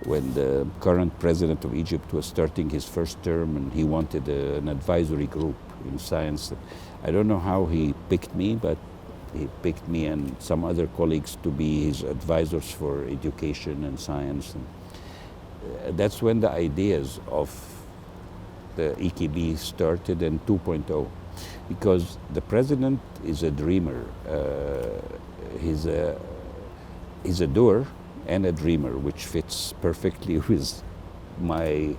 when the current president of Egypt was starting his first term, and he wanted an advisory group in science. I don't know how he picked me, but he picked me and some other colleagues to be his advisors for education and science. And that's when the ideas of the EKB started, and 2.0, because the president is a dreamer. He's a doer and a dreamer, which fits perfectly with my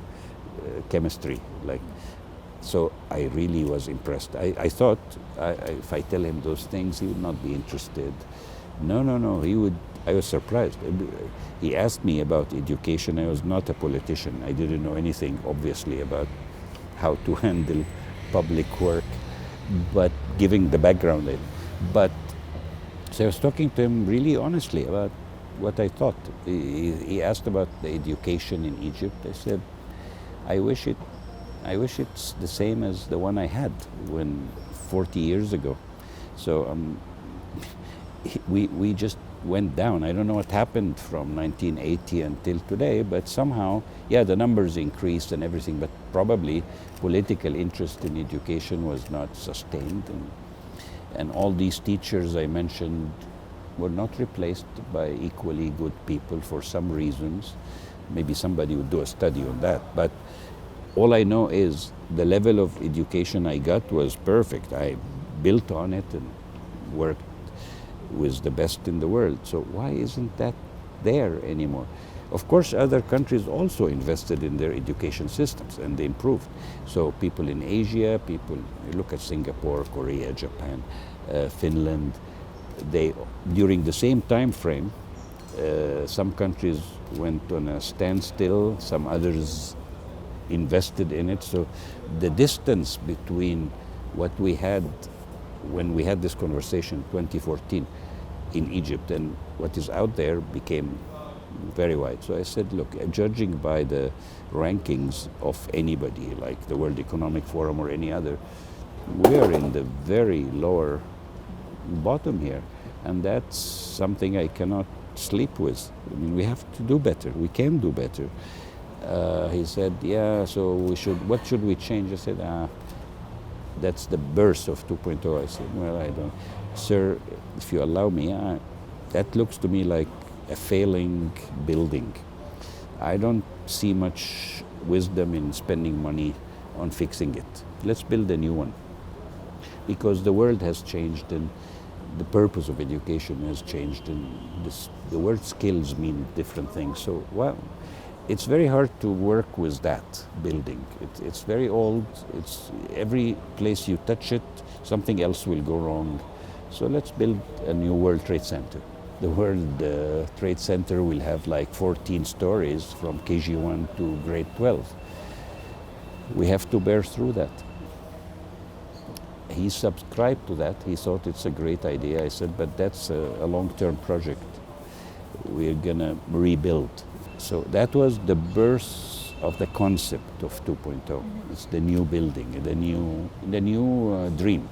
chemistry. So I really was impressed. I thought if I tell him those things, he would not be interested. No, he would. I was surprised. He asked me about education. I was not a politician. I didn't know anything, obviously, about how to handle public work, but giving the background in. But so I was talking to him really honestly about what I thought. He asked about the education in Egypt. I said, I wish it's the same as the one I had 40 years ago. So we just went down. I don't know what happened from 1980 until today, but somehow, yeah, the numbers increased and everything, but probably political interest in education was not sustained. And all these teachers I mentioned were not replaced by equally good people for some reasons. Maybe somebody would do a study on that. But all I know is the level of education I got was perfect. I built on it and worked with the best in the world. So why isn't that there anymore? Of course, other countries also invested in their education systems and they improved. So people in Asia, look at Singapore, Korea, Japan, Finland, during the same time frame, some countries went on a standstill, some others invested in it. So the distance between what we had when we had this conversation 2014 in Egypt and what is out there became very wide. So I said, look, judging by the rankings of anybody, like the World Economic Forum or any other, we are in the very lower bottom here. And that's something I cannot sleep with. I mean, we have to do better. We can do better. He said, yeah, so what should we change? I said, that's the birth of 2.0. I said, well, I don't. Sir, if you allow me, that looks to me like a failing building. I don't see much wisdom in spending money on fixing it. Let's build a new one. Because the world has changed and the purpose of education has changed, and the word skills mean different things. So, well, it's very hard to work with that building. It's very old. It's every place you touch it, something else will go wrong. So let's build a new World Trade Center. The World Trade Center will have like 14 stories from KG1 to grade 12. We have to bear through that. He subscribed to that. He thought it's a great idea. I said, but that's a long-term project. We're gonna rebuild. So that was the birth of the concept of 2.0. It's the new building, the new dream.